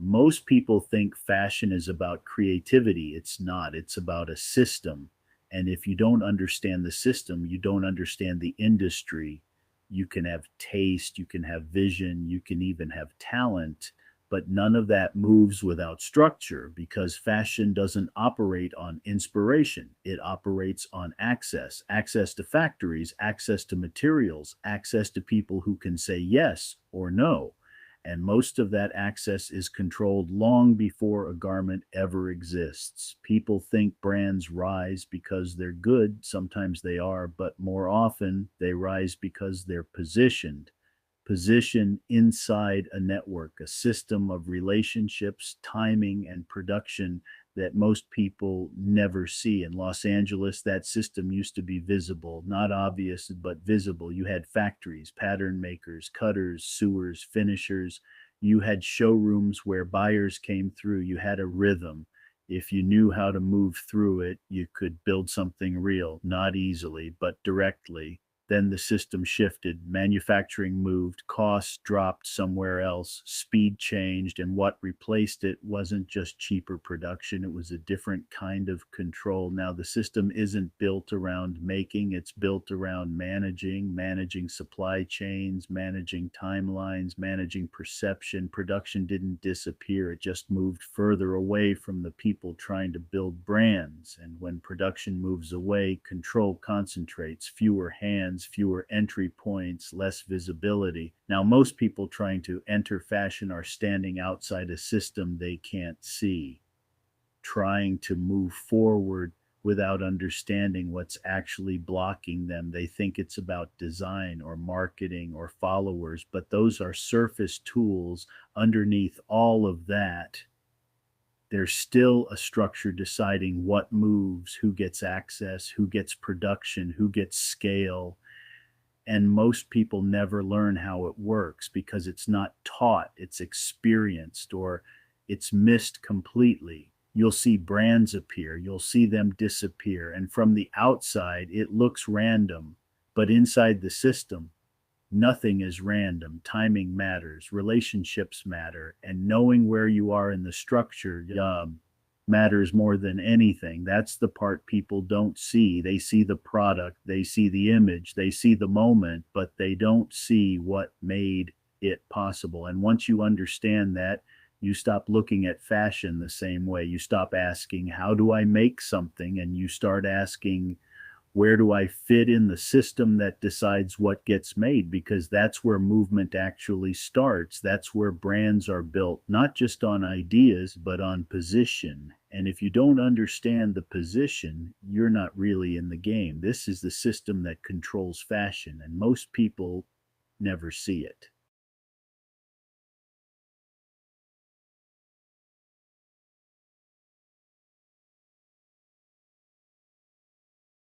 Most people think fashion is about creativity. It's not. It's about a system. And if you don't understand the system, you don't understand the industry. You can have taste, you can have vision, you can even have talent, but none of that moves without structure because fashion doesn't operate on inspiration. It operates on access, access to factories, access to materials, access to people who can say yes or no. And most of that access is controlled long before a garment ever exists. People think brands rise because they're good. Sometimes they are, but more often they rise because they're positioned inside a network, a system of relationships, timing, and production that most people never see. In Los Angeles, that system used to be visible, not obvious, but visible. You had factories, pattern makers, cutters, sewers, finishers. You had showrooms where buyers came through. You had a rhythm. If you knew how to move through it, you could build something real, not easily, but directly. Then the system shifted, manufacturing moved, costs dropped somewhere else, speed changed, and what replaced it wasn't just cheaper production, it was a different kind of control. Now, the system isn't built around making, it's built around managing supply chains, managing timelines, managing perception. Production didn't disappear, it just moved further away from the people trying to build brands. And when production moves away, control concentrates, fewer hands, fewer entry points, less visibility. Now, most people trying to enter fashion are standing outside a system they can't see, trying to move forward without understanding what's actually blocking them. They think it's about design or marketing or followers, but those are surface tools. Underneath all of that, there's still a structure deciding what moves, who gets access, who gets production, who gets scale. And most people never learn how it works because it's not taught, it's experienced, or it's missed completely. You'll see brands appear, you'll see them disappear, and from the outside, it looks random, but inside the system, nothing is random. Timing matters, relationships matter, and knowing where you are in the structure matters more than anything. That's the part people don't see. They see the product, they see the image, they see the moment, but they don't see what made it possible. And once you understand that, you stop looking at fashion the same way. You stop asking, how do I make something? And you start asking, where do I fit in the system that decides what gets made? Because that's where movement actually starts. That's where brands are built, not just on ideas, but on position. And if you don't understand the position, you're not really in the game. This is the system that controls fashion, and most people never see it.